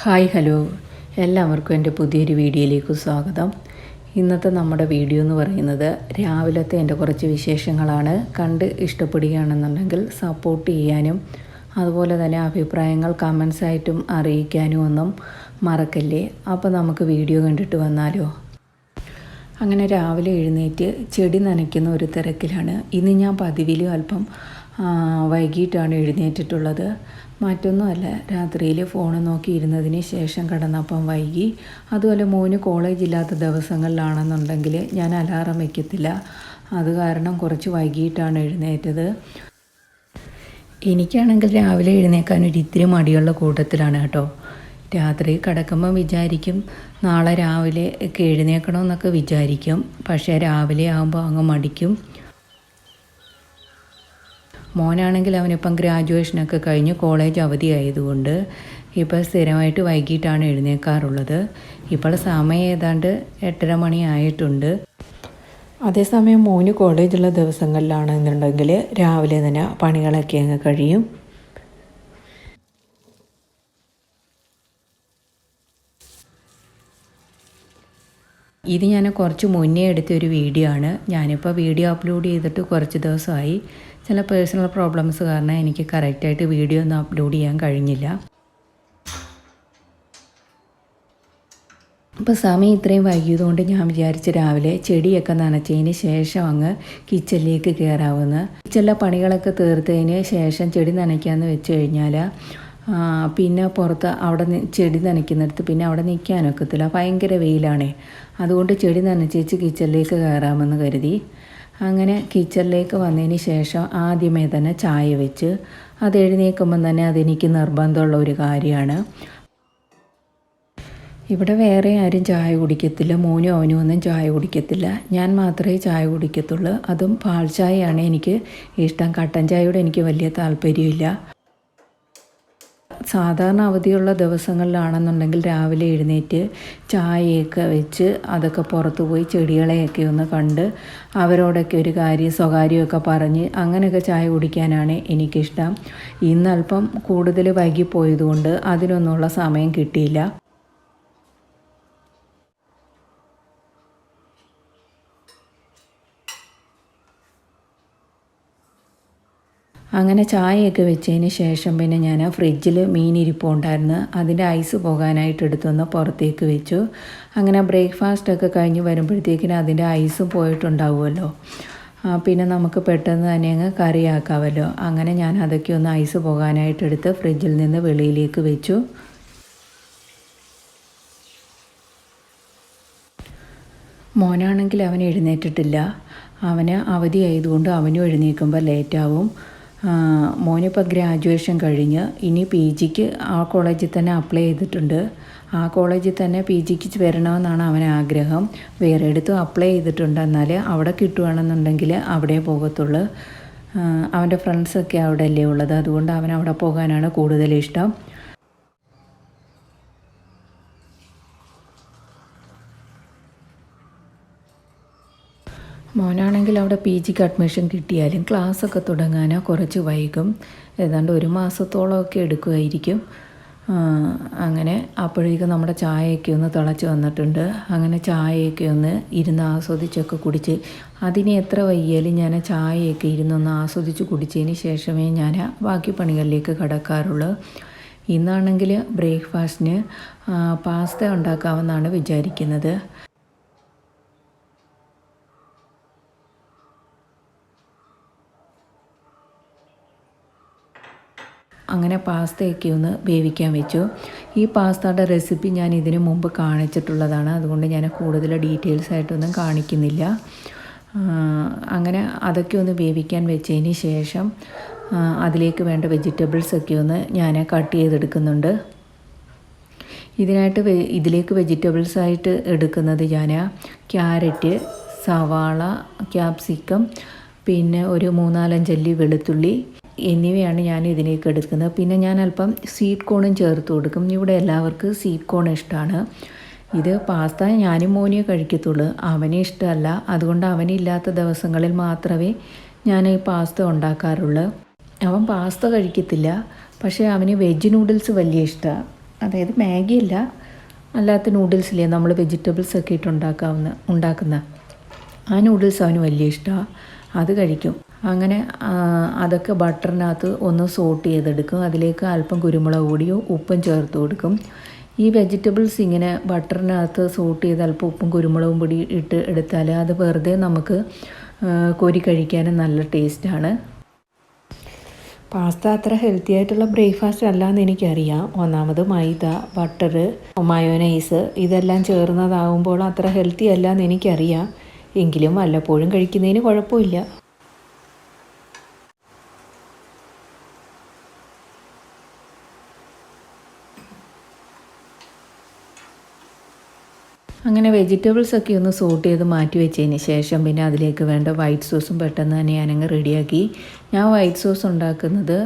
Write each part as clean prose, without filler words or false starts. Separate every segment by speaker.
Speaker 1: Hi hello, എല്ലാവർക്കും എൻ്റെ പുതിയൊരു വീഡിയോയിലേക്ക് സ്വാഗതം. ഇന്നത്തെ നമ്മുടെ വീഡിയോ എന്ന് പറയുന്നത് രാവിലത്തെ എൻ്റെ കുറച്ച് വിശേഷങ്ങളാണ്. കണ്ട് ഇഷ്ടപ്പെടുകയാണെന്നുണ്ടെങ്കിൽ സപ്പോർട്ട് ചെയ്യാനും അതുപോലെ തന്നെ അഭിപ്രായങ്ങൾ കമൻസായിട്ടും അറിയിക്കാനും ഒന്നും മറക്കല്ലേ. അപ്പോൾ നമുക്ക് വീഡിയോ കണ്ടിട്ട് വന്നാലോ. അങ്ങനെ രാവിലെ എഴുന്നേറ്റ് ചെടി നനയ്ക്കുന്ന ഒരു തിരക്കിലാണ്. ഇന്ന് ഞാൻ പതിവിലും അല്പം വൈകിട്ടാണ് എഴുന്നേറ്റിട്ടുള്ളത്. മറ്റൊന്നുമല്ല, രാത്രിയിൽ ഫോൺ നോക്കിയിരുന്നതിന് ശേഷം കിടന്നപ്പം വൈകി. അതുപോലെ മോന് കോളേജ് ഇല്ലാത്ത ദിവസങ്ങളിലാണെന്നുണ്ടെങ്കിൽ ഞാൻ അലാറം വയ്ക്കത്തില്ല. അത് കാരണം കുറച്ച് വൈകിട്ടാണ് എഴുന്നേറ്റത്. എനിക്കാണെങ്കിൽ രാവിലെ എഴുന്നേക്കാൻ ഇത്തിരി മടിയുള്ള കൂട്ടത്തിലാണ് കേട്ടോ. രാത്രി കിടക്കുമ്പം വിചാരിക്കും നാളെ രാവിലെ ഒക്കെ എഴുന്നേക്കണമെന്നൊക്കെ വിചാരിക്കും. പക്ഷേ രാവിലെ ആകുമ്പോൾ അങ്ങ് മടിക്കും. മോനാണെങ്കിൽ അവനിപ്പം ഗ്രാജുവേഷനൊക്കെ കഴിഞ്ഞ് കോളേജ് അവധി ആയതുകൊണ്ട് ഇപ്പോൾ സ്ഥിരമായിട്ട് വൈകിട്ടാണ് എഴുന്നേൽക്കാറുള്ളത്. ഇപ്പോൾ സമയം ഏതാണ്ട് 8:30 മണി ആയിട്ടുണ്ട്. അതേസമയം മോന് കോളേജുള്ള ദിവസങ്ങളിലാണെന്നുണ്ടെങ്കിൽ രാവിലെ തന്നെ പണികളൊക്കെ അങ്ങ് കഴിയും. ഇത് ഞാൻ കുറച്ച് മുന്നേ എടുത്തൊരു വീഡിയോ ആണ്. ഞാനിപ്പോൾ വീഡിയോ അപ്ലോഡ് ചെയ്തിട്ട് കുറച്ച് ദിവസമായി. ചില പേഴ്സണൽ പ്രോബ്ലംസ് കാരണം എനിക്ക് കറക്റ്റായിട്ട് വീഡിയോ ഒന്നും അപ്ലോഡ് ചെയ്യാൻ കഴിഞ്ഞില്ല. അപ്പോൾ സമയം ഇത്രയും വൈകിയതുകൊണ്ട് ഞാൻ വിചാരിച്ച് രാവിലെ ചെടിയൊക്കെ നനച്ചതിന് ശേഷം അങ്ങ് കിച്ചണിലേക്ക് കയറാവുന്ന. കിച്ചണിലെ പണികളൊക്കെ തീർത്തതിന് ശേഷം ചെടി നനയ്ക്കാമെന്ന് വെച്ച് കഴിഞ്ഞാൽ പിന്നെ പുറത്ത് അവിടെ ചെടി നനയ്ക്കുന്നിടത്ത് പിന്നെ അവിടെ നിൽക്കാനൊക്കത്തില്ല, ഭയങ്കര വെയിലാണേ. അതുകൊണ്ട് ചെടി നനച്ചേച്ച് കിച്ചണിലേക്ക് കയറാമെന്ന് കരുതി. അങ്ങനെ കിച്ചണിലേക്ക് വന്നതിന് ശേഷം ആദ്യമേ തന്നെ ചായ വെച്ച്, അത് എഴുന്നേൽക്കുമ്പം തന്നെ അതെനിക്ക് നിർബന്ധമുള്ള ഒരു കാര്യമാണ്. ഇവിടെ വേറെ ആരും ചായ കുടിക്കത്തില്ല. മോനും അവനും ഒന്നും ചായ കുടിക്കത്തില്ല. ഞാൻ മാത്രമേ ചായ കുടിക്കത്തുള്ളൂ. അതും പാൽ ചായയാണ് എനിക്ക് ഇഷ്ടം. കട്ടൻ ചായയോട് എനിക്ക് വലിയ താല്പര്യമില്ല. സാധാരണ അവധിയുള്ള ദിവസങ്ങളിലാണെന്നുണ്ടെങ്കിൽ രാവിലെ എഴുന്നേറ്റ് ചായയൊക്കെ വെച്ച് അതൊക്കെ പുറത്ത് പോയി ചെടികളെയൊക്കെ ഒന്ന് കണ്ട് അവരോടൊക്കെ ഒരു സ്വകാര്യമൊക്കെ പറഞ്ഞ് അങ്ങനെയൊക്കെ ചായ കുടിക്കാനാണ് എനിക്കിഷ്ടം. ഇന്നല്പം കൂടുതൽ വൈകിപ്പോയതുകൊണ്ട് അതിനൊന്നുള്ള സമയം കിട്ടിയില്ല. അങ്ങനെ ചായയൊക്കെ വെച്ചതിന് ശേഷം പിന്നെ ഞാൻ ഫ്രിഡ്ജിൽ മീൻ ഇരിപ്പുണ്ടായിരുന്നു. അതിൻ്റെ ഐസ് പോകാനായിട്ട് എടുത്തൊന്ന് പുറത്തേക്ക് വെച്ചു. അങ്ങനെ ബ്രേക്ക്ഫാസ്റ്റൊക്കെ കഴിഞ്ഞ് വരുമ്പോഴത്തേക്കിന് അതിൻ്റെ ഐസും പോയിട്ടുണ്ടാവുമല്ലോ. പിന്നെ നമുക്ക് പെട്ടെന്ന് തന്നെ അങ്ങ് കറിയാക്കാമല്ലോ. അങ്ങനെ ഞാൻ അതൊക്കെ ഒന്ന് ഐസ് പോകാനായിട്ട് എടുത്ത് ഫ്രിഡ്ജിൽ നിന്ന് വെളിയിലേക്ക് വെച്ചു. മോനാണെങ്കിൽ അവൻ എഴുന്നേറ്റിട്ടില്ല. അവന് അവധി ആയതുകൊണ്ട് അവനും എഴുന്നേൽക്കുമ്പോൾ ലേറ്റാവും. മോനിപ്പോൾ ഗ്രാജുവേഷൻ കഴിഞ്ഞ് ഇനി PGക്ക് ആ കോളേജിൽ തന്നെ അപ്ലൈ ചെയ്തിട്ടുണ്ട്. ആ കോളേജിൽ തന്നെ PGക്ക് വരണമെന്നാണ് അവന് ആഗ്രഹം. വേറെ അടുത്തും അപ്ലൈ ചെയ്തിട്ടുണ്ട്. എന്നാൽ അവിടെ കിട്ടുകയാണെന്നുണ്ടെങ്കിൽ അവിടെ പോകത്തുള്ളൂ. അവൻ്റെ ഫ്രണ്ട്സൊക്കെ അവിടെ അല്ലേ ഉള്ളത്. അതുകൊണ്ട് അവൻ അവിടെ പോകാനാണ് കൂടുതൽ ഇഷ്ടം. മോനാണെങ്കിൽ അവിടെ PGക്ക് അഡ്മിഷൻ കിട്ടിയാലും ക്ലാസ്സൊക്കെ തുടങ്ങാൻ കുറച്ച് വൈകും. ഏതാണ്ട് 1 മാസത്തോളമൊക്കെ എടുക്കുമായിരിക്കും. അങ്ങനെ അപ്പോഴേക്കും നമ്മുടെ ചായയൊക്കെ ഒന്ന് തിളച്ച് വന്നിട്ടുണ്ട്. അങ്ങനെ ചായയൊക്കെ ഒന്ന് ഇരുന്ന് ആസ്വദിച്ചൊക്കെ കുടിച്ച്, അതിന് എത്ര വൈകിയാലും ഞാൻ ചായയൊക്കെ ഇരുന്നൊന്ന് ആസ്വദിച്ച് കുടിച്ചതിന് ശേഷമേ ഞാൻ ബാക്കി പണികളിലേക്ക് കടക്കാറുള്ളൂ. ഇന്നാണെങ്കിൽ ബ്രേക്ക്ഫാസ്റ്റിന് പാസ്ത ഉണ്ടാക്കാമെന്നാണ് വിചാരിക്കുന്നത്. അങ്ങനെ പാസ്തയൊക്കെ ഒന്ന് വേവിക്കാൻ വെച്ചു. ഈ പാസ്തയുടെ റെസിപ്പി ഞാൻ ഇതിനു മുമ്പ് കാണിച്ചിട്ടുള്ളതാണ്. അതുകൊണ്ട് ഞാൻ കൂടുതൽ ഡീറ്റെയിൽസ് ആയിട്ടൊന്നും കാണിക്കുന്നില്ല. അങ്ങനെ അതൊക്കെ ഒന്ന് വേവിക്കാൻ വെച്ചതിന് ശേഷം അതിലേക്ക് വേണ്ട വെജിറ്റബിൾസൊക്കെ ഒന്ന് ഞാൻ കട്ട് ചെയ്തെടുക്കുന്നുണ്ട്. ഇതിലേക്ക് വെജിറ്റബിൾസായിട്ട് എടുക്കുന്നത് ഞാൻ ക്യാരറ്റ്, സവാള, ക്യാപ്സിക്കം, പിന്നെ ഒരു 3-4 അല്ലി വെളുത്തുള്ളി എന്നിവയാണ് ഞാൻ ഇതിലേക്ക് എടുക്കുന്നത്. പിന്നെ ഞാൻ അല്പം സ്വീറ്റ് കോണും ചേർത്ത് കൊടുക്കും. ഇവിടെ എല്ലാവർക്കും സ്വീറ്റ് കോൺ ഇഷ്ടമാണ്. ഇത് പാസ്ത ഞാനും മോനെ കഴിക്കത്തുള്ളൂ, അവനെ ഇഷ്ടമല്ല. അതുകൊണ്ട് അവനില്ലാത്ത ദിവസങ്ങളിൽ മാത്രമേ ഞാൻ ഈ പാസ്ത ഉണ്ടാക്കാറുള്ളൂ. അവൻ പാസ്ത കഴിക്കത്തില്ല. പക്ഷേ അവന് വെജ് നൂഡിൽസ് വലിയ ഇഷ്ടമാണ്. അതായത് മാഗിയല്ല, അല്ലാത്ത നൂഡിൽസില്ലേ നമ്മൾ വെജിറ്റബിൾസൊക്കെ ഇട്ട് ഉണ്ടാക്കുന്ന ആ നൂഡിൽസ് അവന് വലിയ ഇഷ്ടമാണ്. അത് കഴിക്കും. അങ്ങനെ അതൊക്കെ ബട്ടറിനകത്ത് ഒന്ന് സോട്ട് ചെയ്തെടുക്കും. അതിലേക്ക് അല്പം കുരുമുളക് പൊടിയോ ഉപ്പും ചേർത്ത് കൊടുക്കും. ഈ വെജിറ്റബിൾസ് ഇങ്ങനെ ബട്ടറിനകത്ത് സോട്ട് ചെയ്ത് അല്പം ഉപ്പും കുരുമുളകും പൊടി ഇട്ട് എടുത്താൽ അത് വെറുതെ നമുക്ക് കോരി കഴിക്കാനും നല്ല ടേസ്റ്റാണ്. പാസ്ത അത്ര ഹെൽത്തി ആയിട്ടുള്ള ബ്രേക്ക്ഫാസ്റ്റ് അല്ലാന്ന് എനിക്കറിയാം. ഒന്നാമത് മൈദ, ബട്ടർ, മയോനൈസ് ഇതെല്ലാം ചേർന്നതാകുമ്പോൾ അത്ര ഹെൽത്തി അല്ലാന്ന് എനിക്കറിയാം. എങ്കിലും വല്ലപ്പോഴും കഴിക്കുന്നതിന് കുഴപ്പമില്ല. അങ്ങനെ വെജിറ്റബിൾസൊക്കെ ഒന്ന് സോട്ട് ചെയ്ത് മാറ്റി വെച്ചതിന് ശേഷം പിന്നെ അതിലേക്ക് വേണ്ട വൈറ്റ് സോസും പെട്ടെന്ന് തന്നെ ഞാനങ്ങ് റെഡിയാക്കി. ഞാൻ വൈറ്റ് സോസ് ഉണ്ടാക്കുന്നത്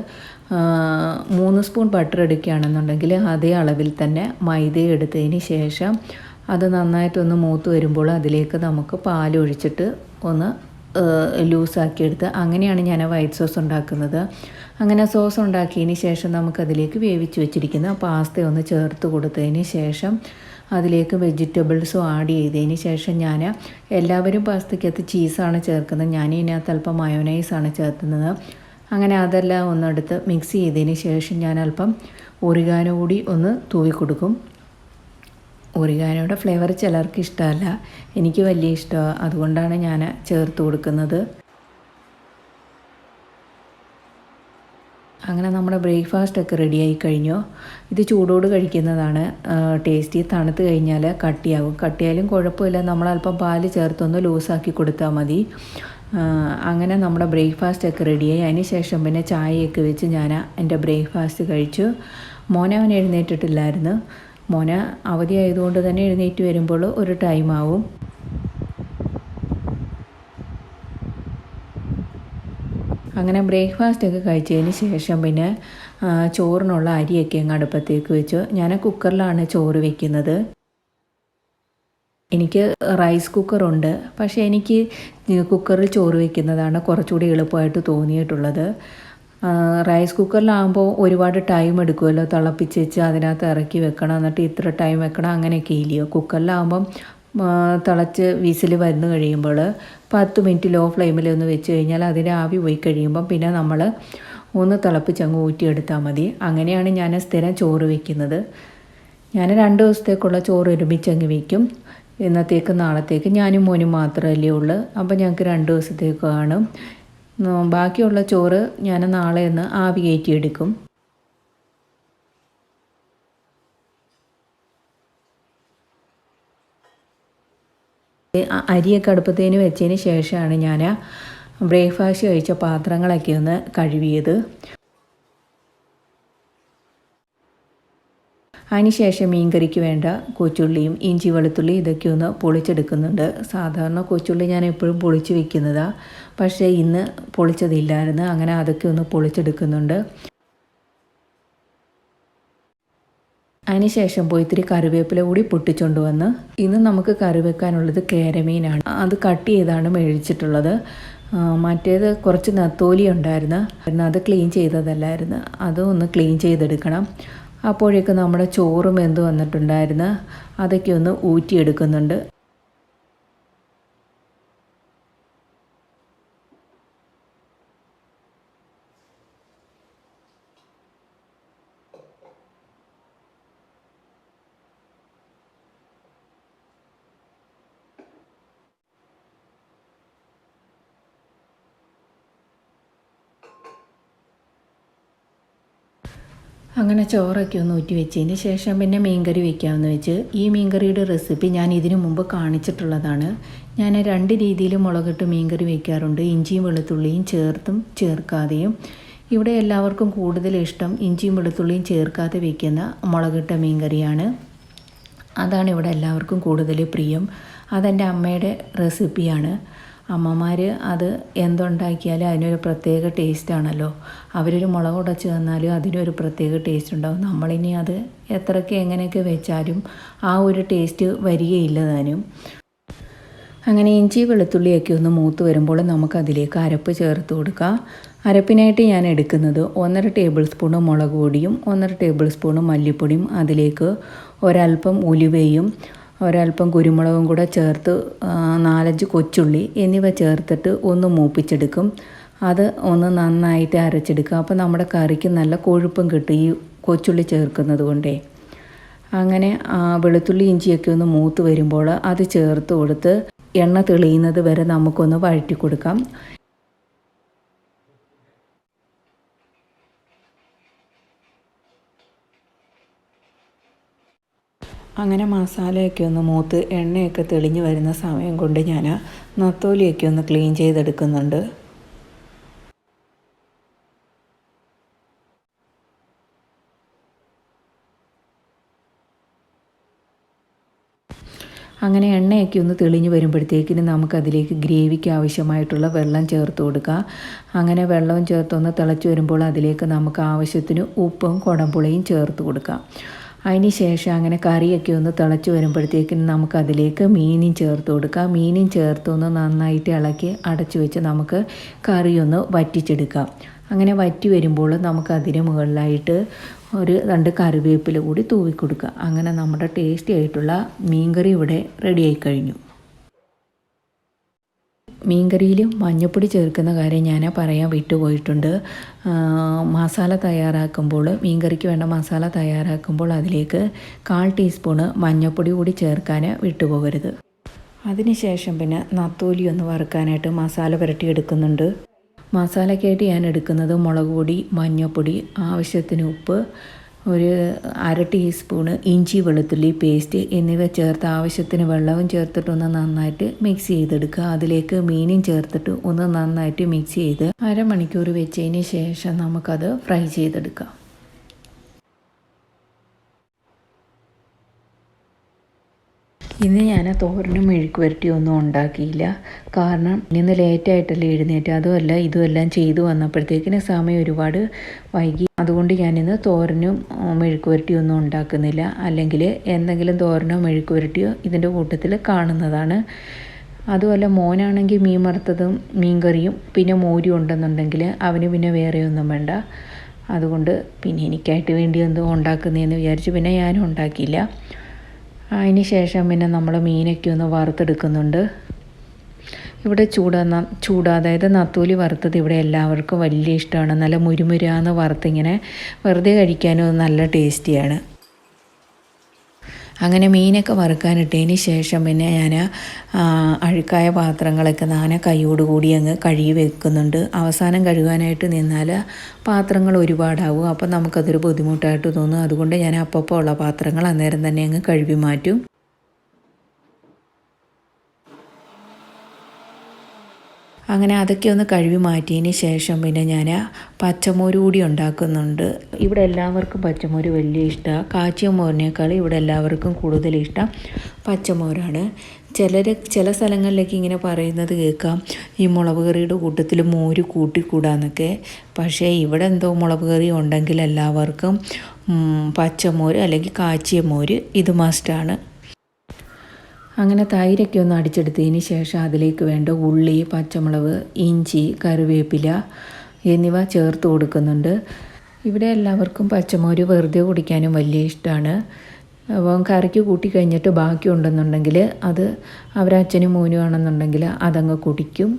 Speaker 1: 3 സ്പൂൺ ബട്ടർ എടുക്കുകയാണെന്നുണ്ടെങ്കിൽ അതേ അളവിൽ തന്നെ മൈദ എടുത്തതിന് ശേഷം അത് നന്നായിട്ടൊന്ന് മൂത്ത് വരുമ്പോൾ അതിലേക്ക് നമുക്ക് പാലൊഴിച്ചിട്ട് ഒന്ന് ലൂസാക്കിയെടുത്ത് അങ്ങനെയാണ് ഞാൻ വൈറ്റ് സോസ് ഉണ്ടാക്കുന്നത്. അങ്ങനെ സോസ് ഉണ്ടാക്കിയതിന് ശേഷം നമുക്കതിലേക്ക് വേവിച്ച് വെച്ചിരിക്കുന്ന പാസ്ത ഒന്ന് ചേർത്ത് കൊടുത്തതിന് ശേഷം അതിലേക്ക് വെജിറ്റബിൾസും ആഡ് ചെയ്തതിന് ശേഷം ഞാൻ എല്ലാവരും പാസ്തയ്ക്കകത്ത് ചീസാണ് ചേർക്കുന്നത്, ഞാൻ ഇതിനകത്ത് അല്പം മയോനൈസാണ് ചേർക്കുന്നത്. അങ്ങനെ അതെല്ലാം ഒന്നെടുത്ത് മിക്സ് ചെയ്തതിന് ശേഷം ഞാൻ അല്പം ഒറിഗാനോ കൂടി ഒന്ന് തൂവി കൊടുക്കും. ഒറിഗാനോയുടെ ഫ്ലേവർ ചിലർക്ക് ഇഷ്ടമല്ല, എനിക്ക് വലിയ ഇഷ്ടമാണ്, അതുകൊണ്ടാണ് ഞാൻ ചേർത്ത് കൊടുക്കുന്നത്. അങ്ങനെ നമ്മുടെ ബ്രേക്ക്ഫാസ്റ്റൊക്കെ റെഡിയായി കഴിഞ്ഞു. ഇത് ചൂടോട് കഴിക്കുന്നതാണ് ടേസ്റ്റി. തണുത്ത് കഴിഞ്ഞാൽ കട്ടിയാകും. കട്ടിയായാലും കുഴപ്പമില്ല, നമ്മളല്പം പാല് ചേർത്തൊന്ന് ലൂസാക്കി കൊടുത്താൽ മതി. അങ്ങനെ നമ്മുടെ ബ്രേക്ക്ഫാസ്റ്റൊക്കെ റെഡിയായി. അതിന് ശേഷം പിന്നെ ചായയൊക്കെ വെച്ച് ഞാൻ എൻ്റെ ബ്രേക്ക്ഫാസ്റ്റ് കഴിച്ചു. അവൻ എഴുന്നേറ്റിട്ടില്ലായിരുന്നു. അവധി ആയതുകൊണ്ട് തന്നെ എഴുന്നേറ്റ് വരുമ്പോൾ ഒരു ടൈമാവും. അങ്ങനെ ബ്രേക്ക്ഫാസ്റ്റൊക്കെ കഴിച്ചതിന് ശേഷം പിന്നെ ചോറിനുള്ള അരിയൊക്കെ അങ്ങ് അടുപ്പത്തേക്ക് വെച്ചു. ഞാൻ കുക്കറിലാണ് ചോറ് വെക്കുന്നത്. എനിക്ക് റൈസ് കുക്കറുണ്ട്, പക്ഷേ എനിക്ക് കുക്കറിൽ ചോറ് വെക്കുന്നതാണ് കുറച്ചുകൂടി എളുപ്പമായിട്ട് തോന്നിയിട്ടുള്ളത്. റൈസ് കുക്കറിലാകുമ്പോൾ ഒരുപാട് ടൈം എടുക്കുമല്ലോ, തിളപ്പിച്ച് വെച്ച് അതിനകത്ത് ഇറക്കി വെക്കണം, എന്നിട്ട് ഇത്ര ടൈം വെക്കണം, അങ്ങനെയൊക്കെ ഇല്ലയോ. കുക്കറിലാകുമ്പം തിളച്ച് വിസിൽ വന്നു കഴിയുമ്പോൾ 10 മിനിറ്റ് ലോ ഫ്ലെയിമിൽ ഒന്ന് വെച്ച് കഴിഞ്ഞാൽ അതിൻ്റെ ആവി പോയി കഴിയുമ്പം പിന്നെ നമ്മൾ ഒന്ന് തിളപ്പിച്ചങ്ങ് ഊറ്റിയെടുത്താൽ മതി. അങ്ങനെയാണ് ഞാൻ സ്ഥിരം ചോറ് വയ്ക്കുന്നത്. ഞാൻ 2 ദിവസത്തേക്കുള്ള ചോറ് ഒരുമിച്ചങ്ങ് വയ്ക്കും. ഇന്നത്തേക്ക് നാളത്തേക്ക് ഞാനും മോനും മാത്രമല്ലേ ഉള്ളൂ, അപ്പോൾ ഞങ്ങൾക്ക് 2 ദിവസത്തേക്ക് കാണും. ബാക്കിയുള്ള ചോറ് ഞാൻ നാളെ ഒന്ന് ആവി കയറ്റിയെടുക്കും. അരിയൊക്കെ അടുപ്പത്തേന് വെച്ചതിന് ശേഷമാണ് ഞാൻ ബ്രേക്ക്ഫാസ്റ്റ് കഴിച്ച പാത്രങ്ങളൊക്കെ ഒന്ന് കഴുകിയത്. അതിനുശേഷം മീൻകറിക്ക് വേണ്ട കൊച്ചുള്ളിയും ഇഞ്ചി വെളുത്തുള്ളി ഇതൊക്കെ ഒന്ന് പൊളിച്ചെടുക്കുന്നുണ്ട്. സാധാരണ കൊച്ചുള്ളി ഞാൻ എപ്പോഴും പൊളിച്ച് വെക്കുന്നതാണ്, പക്ഷേ ഇന്ന് പൊളിച്ചതില്ലായിരുന്നു. അങ്ങനെ അതൊക്കെ ഒന്ന് പൊളിച്ചെടുക്കുന്നുണ്ട്. അതിനുശേഷം പോയി ഇത്തിരി കറിവേപ്പില കൂടി പൊട്ടിച്ചുകൊണ്ട് വന്ന് ഇന്ന് നമുക്ക് കറി വെക്കാനുള്ളത് കേരമീനാണ്. അത് കട്ട് ചെയ്താണ് മേടിച്ചിട്ടുള്ളത്. മറ്റേത് കുറച്ച് നത്തോലി ഉണ്ടായിരുന്നു, അത് ക്ലീൻ ചെയ്തതല്ലായിരുന്നു. അതും ഒന്ന് ക്ലീൻ ചെയ്തെടുക്കണം. അപ്പോഴേക്ക് നമ്മുടെ ചോറും വെന്ത് വന്നിട്ടുണ്ടായിരുന്നു, അതൊക്കെ ഒന്ന് ഊറ്റിയെടുക്കുന്നുണ്ട്. അങ്ങനെ ചോറൊക്കെ ഒന്ന് ഊറ്റി വെച്ചതിന് ശേഷം പിന്നെ മീൻകറി വയ്ക്കാമെന്ന് വെച്ച്. ഈ മീൻകറിയുടെ റെസിപ്പി ഞാൻ ഇതിനു മുമ്പ് കാണിച്ചിട്ടുള്ളതാണ്. ഞാൻ 2 രീതിയിൽ മുളകിട്ട് മീൻകറി വയ്ക്കാറുണ്ട്, ഇഞ്ചിയും വെളുത്തുള്ളിയും ചേർത്തും ചേർക്കാതെയും. ഇവിടെ എല്ലാവർക്കും കൂടുതൽ ഇഷ്ടം ഇഞ്ചിയും വെളുത്തുള്ളിയും ചേർക്കാതെ വയ്ക്കുന്ന മുളകിട്ട മീൻകറിയാണ്. അതാണ് ഇവിടെ എല്ലാവർക്കും കൂടുതൽ പ്രിയം. അതെൻ്റെ അമ്മയുടെ റെസിപ്പിയാണ്. അമ്മമാർ അത് എന്തുണ്ടാക്കിയാലും അതിനൊരു പ്രത്യേക ടേസ്റ്റാണല്ലോ. അവരൊരു മുളക് ഉടച്ച് തന്നാലും അതിനൊരു പ്രത്യേക ടേസ്റ്റ് ഉണ്ടാവും. നമ്മളിനി അത് എത്രയൊക്കെ എങ്ങനെയൊക്കെ വെച്ചാലും ആ ഒരു ടേസ്റ്റ് വരികയില്ല താനും. അങ്ങനെ ഇഞ്ചി വെളുത്തുള്ളിയൊക്കെ ഒന്ന് മൂത്ത് വരുമ്പോൾ നമുക്കതിലേക്ക് അരപ്പ് ചേർത്ത് കൊടുക്കാം. അരപ്പിനായിട്ട് ഞാൻ എടുക്കുന്നത് 1.5 ടേബിൾ സ്പൂണ് മുളക് പൊടിയും 1.5 ടേബിൾ സ്പൂണ് മല്ലിപ്പൊടിയും അതിലേക്ക് ഒരൽപ്പം ഉലുവയും ഒരൽപ്പം കുരുമുളകും കൂടെ ചേർത്ത് 4-5 കൊച്ചുള്ളി എന്നിവ ചേർത്തിട്ട് ഒന്ന് മൂപ്പിച്ചെടുക്കും. അത് ഒന്ന് നന്നായിട്ട് അരച്ചെടുക്കുക. അപ്പോൾ നമ്മുടെ കറിക്ക് നല്ല കൊഴുപ്പും കിട്ടും ഈ കൊച്ചുള്ളി ചേർക്കുന്നത് കൊണ്ടേ. അങ്ങനെ വെളുത്തുള്ളി ഇഞ്ചിയൊക്കെ ഒന്ന് മൂത്ത് വരുമ്പോൾ അത് ചേർത്ത് കൊടുത്ത് എണ്ണ തെളിയുന്നത് വരെ നമുക്കൊന്ന് വഴറ്റി കൊടുക്കാം. അങ്ങനെ മസാലയൊക്കെ ഒന്ന് മൂത്ത് എണ്ണയൊക്കെ തെളിഞ്ഞ് വരുന്ന സമയം കൊണ്ട് ഞാൻ നത്തോലിയൊക്കെ ഒന്ന് ക്ലീൻ ചെയ്തെടുക്കുന്നുണ്ട്. അങ്ങനെ എണ്ണയൊക്കെ ഒന്ന് തെളിഞ്ഞ് വരുമ്പോഴത്തേക്കിന് നമുക്കതിലേക്ക് ഗ്രേവിക്ക് ആവശ്യമായിട്ടുള്ള വെള്ളം ചേർത്ത് കൊടുക്കുക. അങ്ങനെ വെള്ളവും ചേർത്തൊന്ന് തിളച്ച് വരുമ്പോൾ അതിലേക്ക് നമുക്ക് ആവശ്യത്തിന് ഉപ്പും കുടംപുളിയും ചേർത്ത് കൊടുക്കാം. അതിന് ശേഷം അങ്ങനെ കറിയൊക്കെ ഒന്ന് തിളച്ച് വരുമ്പോഴത്തേക്കിന് നമുക്കതിലേക്ക് മീനും ചേർത്ത് കൊടുക്കാം. മീനും ചേർത്തൊന്ന് നന്നായിട്ട് ഇളക്കി അടച്ചു വെച്ച് നമുക്ക് കറിയൊന്ന് വറ്റിച്ചെടുക്കാം. അങ്ങനെ വറ്റി വരുമ്പോൾ നമുക്കതിന് മുകളിലായിട്ട് ഒരു 2 കറിവേപ്പില കൂടി തൂവി കൊടുക്കുക. അങ്ങനെ നമ്മുടെ ടേസ്റ്റി ആയിട്ടുള്ള മീൻകറി ഇവിടെ റെഡിയായി കഴിഞ്ഞു. മീൻകറിയിൽ മഞ്ഞൾപ്പൊടി ചേർക്കുന്ന കാര്യം ഞാൻ പറയാൻ വിട്ടുപോയിട്ടുണ്ട്. മസാല തയ്യാറാക്കുമ്പോൾ മീൻകറിക്ക് വേണ്ട മസാല തയ്യാറാക്കുമ്പോൾ അതിലേക്ക് 1/4 ടീസ്പൂണ് മഞ്ഞൾപ്പൊടി കൂടി ചേർക്കാൻ വിട്ടുപോകരുത്. അതിനുശേഷം പിന്നെ നത്തോലി ഒന്ന് വറുക്കാനായിട്ട് മസാല പുരട്ടിയെടുക്കുന്നുണ്ട്. മസാലയ്ക്കായിട്ട് ഞാൻ എടുക്കുന്നത് മുളക് പൊടി, മഞ്ഞൾപ്പൊടി, ആവശ്യത്തിന് ഉപ്പ്, ഒരു 1/2 ടീസ്പൂണ് ഇഞ്ചി വെളുത്തുള്ളി പേസ്റ്റ് എന്നിവ ചേർത്ത് ആവശ്യത്തിന് വെള്ളവും ചേർത്തിട്ടൊന്ന് നന്നായിട്ട് മിക്സ് ചെയ്തെടുക്കുക. അതിലേക്ക് മീനും ചേർത്തിട്ട് ഒന്ന് നന്നായിട്ട് മിക്സ് ചെയ്ത് 1/2 മണിക്കൂർ വെച്ചതിന് ശേഷം നമുക്കത് ഫ്രൈ ചെയ്തെടുക്കാം. ഇന്ന് ഞാൻ തോരനും മെഴുക്ക് പുരട്ടിയൊന്നും ഉണ്ടാക്കിയില്ല. കാരണം ഇന്ന് ലേറ്റായിട്ടല്ലേ എഴുന്നേറ്റ്. അതുമല്ല ഇതുമെല്ലാം ചെയ്തു വന്നപ്പോഴത്തേക്കിന് സമയം ഒരുപാട് വൈകി. അതുകൊണ്ട് ഞാനിന്ന് തോരനും മെഴുക്ക് പുരട്ടിയൊന്നും ഉണ്ടാക്കുന്നില്ല. അല്ലെങ്കിൽ എന്തെങ്കിലും തോരനോ മെഴുക്ക് പുരട്ടിയോ ഇതിൻ്റെ കൂട്ടത്തിൽ കാണുന്നതാണ്. അതുമല്ല മോനാണെങ്കിൽ മീൻ വറുത്തതും മീൻ കറിയും പിന്നെ മോരും ഉണ്ടെന്നുണ്ടെങ്കിൽ അവന് പിന്നെ വേറെ ഒന്നും വേണ്ട. അതുകൊണ്ട് പിന്നെ എനിക്കായിട്ട് വേണ്ടി എന്തോ ഉണ്ടാക്കുന്നതെന്ന് വിചാരിച്ച് പിന്നെ ഞാനും ഉണ്ടാക്കിയില്ല. അതിന് ശേഷം പിന്നെ നമ്മൾ മീനൊക്കെ ഒന്ന് വറുത്തെടുക്കുന്നുണ്ട്. ഇവിടെ അതായത് നത്തോലി വറുത്തത് ഇവിടെ എല്ലാവർക്കും വലിയ ഇഷ്ടമാണ്. നല്ല മുരുമുരാന്ന് വറുത്തിങ്ങനെ വെറുതെ കഴിക്കാനും നല്ല ടേസ്റ്റിയാണ്. അങ്ങനെ മീനൊക്കെ വറുക്കാനിട്ടതിന് ശേഷം പിന്നെ ഞാൻ അഴുക്കായ പാത്രങ്ങളൊക്കെ ഞാൻ കൈയോടുകൂടി അങ്ങ് കഴുകി വെക്കുന്നുണ്ട്. അവസാനം കഴുകാനായിട്ട് നിന്നാൽ പാത്രങ്ങൾ ഒരുപാടാവും. അപ്പം നമുക്കതൊരു ബുദ്ധിമുട്ടായിട്ട് തോന്നും. അതുകൊണ്ട് ഞാൻ അപ്പോൾ ഉള്ള പാത്രങ്ങൾ അന്നേരം തന്നെ അങ്ങ് കഴുകി മാറ്റും. അങ്ങനെ അതൊക്കെ ഒന്ന് കഴുകി മാറ്റിയതിന് ശേഷം പിന്നെ ഞാൻ പച്ചമോര് കൂടി ഉണ്ടാക്കുന്നുണ്ട്. ഇവിടെ എല്ലാവർക്കും പച്ചമോര് വലിയ ഇഷ്ടമാണ്. കാച്ചിയ മോരിനേക്കാൾ ഇവിടെ എല്ലാവർക്കും കൂടുതൽ ഇഷ്ടം പച്ചമോരാണ്. ചില സ്ഥലങ്ങളിലേക്ക് ഇങ്ങനെ പറയുന്നത് കേൾക്കാം, ഈ മുളക് കറിയുടെ കൂട്ടത്തിൽ മോര് കൂട്ടിക്കൂടാന്നൊക്കെ. പക്ഷേ ഇവിടെ എന്തോ മുളക് കറി ഉണ്ടെങ്കിൽ എല്ലാവർക്കും പച്ചമോര് അല്ലെങ്കിൽ കാച്ചിയ മോര് ഇത് മസ്റ്റാണ്. അങ്ങനെ തൈരൊക്കെ ഒന്ന് അടിച്ചെടുത്തതിന് ശേഷം അതിലേക്ക് വേണ്ട ഉള്ളി, പച്ചമുളക്, ഇഞ്ചി, കറിവേപ്പില എന്നിവ ചേർത്ത് കൊടുക്കുന്നുണ്ട്. ഇവിടെ എല്ലാവർക്കും പച്ചമോര് വെറുതെ കുടിക്കാനും വലിയ ഇഷ്ടമാണ്. അപ്പം കറിക്ക് കൂട്ടി കഴിഞ്ഞിട്ട് ബാക്കി ഉണ്ടെന്നുണ്ടെങ്കിൽ അത് അവരച്ഛനും മോനും ആണെന്നുണ്ടെങ്കിൽ അതങ്ങ് കുടിക്കും.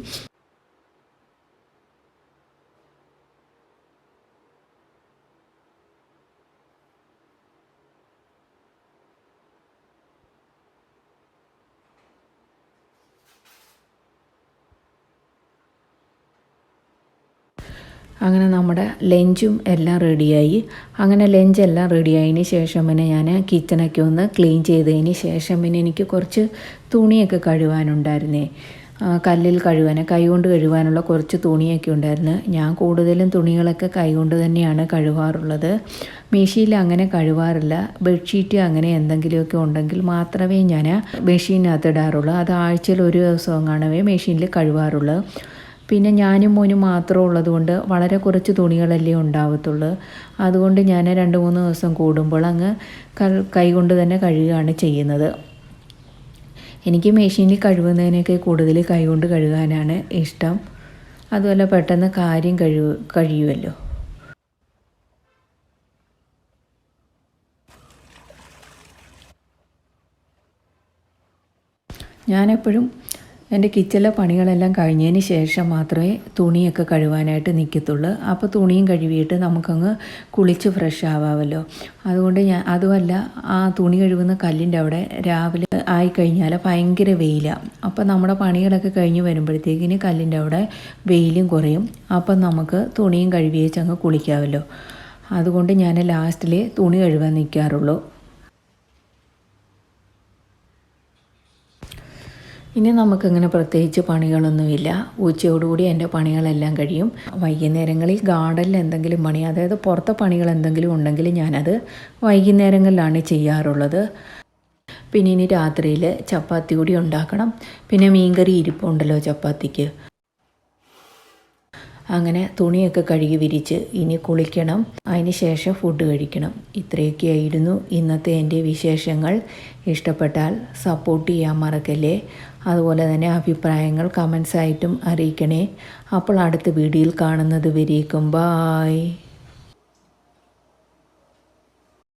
Speaker 1: അങ്ങനെ നമ്മുടെ ലഞ്ചും എല്ലാം റെഡിയായി. അങ്ങനെ ലഞ്ചെല്ലാം റെഡിയായതിന് ശേഷം പിന്നെ ഞാൻ കിച്ചണൊക്കെ ഒന്ന് ക്ലീൻ ചെയ്തതിന് ശേഷം പിന്നെ എനിക്ക് കുറച്ച് തുണിയൊക്കെ കഴുകാനുണ്ടായിരുന്നേ. കല്ലിൽ കൈകൊണ്ട് കഴുകാനുള്ള കുറച്ച് തുണിയൊക്കെ ഉണ്ടായിരുന്നു. ഞാൻ കൂടുതലും തുണികളൊക്കെ കൈകൊണ്ട് തന്നെയാണ് കഴുകാറുള്ളത്. മെഷീനിൽ അങ്ങനെ കഴുകാറില്ല. ബെഡ്ഷീറ്റ് അങ്ങനെ എന്തെങ്കിലുമൊക്കെ ഉണ്ടെങ്കിൽ മാത്രമേ ഞാൻ മെഷീനകത്ത് ഇടാറുള്ളൂ. അത് ആഴ്ചയിൽ ഒരു ദിവസം കാണവേ മെഷീനിൽ കഴുകാറുള്ളൂ. പിന്നെ ഞാനും മോനും മാത്രം ഉള്ളതുകൊണ്ട് വളരെ കുറച്ച് തുണികളല്ലേ ഉണ്ടാവത്തുള്ളൂ. അതുകൊണ്ട് ഞാൻ 2-3 ദിവസം കൂടുമ്പോൾ അങ്ങ് കൈകൊണ്ട് തന്നെ കഴുകുകയാണ് ചെയ്യുന്നത്. എനിക്ക് മെഷീനിൽ കഴുകുന്നതിനൊക്കെ കൂടുതൽ കൈകൊണ്ട് കഴുകാനാണ് ഇഷ്ടം. അതുപോലെ പെട്ടെന്ന് കാര്യം കഴിയുമല്ലോ. ഞാനെപ്പോഴും എൻ്റെ കിച്ചണിലെ പണികളെല്ലാം കഴിഞ്ഞതിന് ശേഷം മാത്രമേ തുണിയൊക്കെ കഴുകാനായിട്ട് നിൽക്കത്തുള്ളൂ. അപ്പോൾ തുണിയും കഴുകിയിട്ട് നമുക്കങ്ങ് കുളിച്ച് ഫ്രഷ് ആവാമല്ലോ. അതുകൊണ്ട് അതുമല്ല, ആ തുണി കഴുകുന്ന കല്ലിൻ്റെ അവിടെ രാവിലെ ആയിക്കഴിഞ്ഞാൽ ഭയങ്കര വെയിലാണ്. അപ്പോൾ നമ്മുടെ പണികളൊക്കെ കഴിഞ്ഞ് വരുമ്പോഴത്തേക്കിന് കല്ലിൻ്റെ അവിടെ വെയിലും കുറയും. അപ്പം നമുക്ക് തുണിയും കഴുകി വെച്ചങ്ങ് കുളിക്കാമല്ലോ. അതുകൊണ്ട് ഞാൻ ലാസ്റ്റിൽ തുണി കഴുകാൻ നിൽക്കാറുള്ളൂ. ഇനി നമുക്കിങ്ങനെ പ്രത്യേകിച്ച് പണികളൊന്നുമില്ല. ഉച്ചയോടുകൂടി എൻ്റെ പണികളെല്ലാം കഴിയും. വൈകുന്നേരങ്ങളിൽ ഗാർഡനിൽ എന്തെങ്കിലും പണി, അതായത് പുറത്തെ പണികൾ എന്തെങ്കിലും ഉണ്ടെങ്കിൽ ഞാനത് വൈകുന്നേരങ്ങളിലാണ് ചെയ്യാറുള്ളത്. പിന്നെ ഇനി രാത്രിയിൽ ചപ്പാത്തി കൂടി ഉണ്ടാക്കണം. പിന്നെ മീൻകറി ഇരിപ്പുണ്ടല്ലോ ചപ്പാത്തിക്ക്. അങ്ങനെ തുണിയൊക്കെ കഴുകി വിരിച്ച് ഇനി കുളിക്കണം. അതിന് ശേഷം ഫുഡ് കഴിക്കണം. ഇത്രയൊക്കെയായിരുന്നു ഇന്നത്തെ എൻ്റെ വിശേഷങ്ങൾ. ഇഷ്ടപ്പെട്ടാൽ സപ്പോർട്ട് ചെയ്യാൻ മറക്കല്ലേ. അതുപോലെ തന്നെ അഭിപ്രായങ്ങൾ കമൻസായിട്ടും അറിയിക്കണേ. അപ്പോൾ അടുത്ത വീഡിയോയിൽ കാണുന്നത് വരേക്കും ബായ്.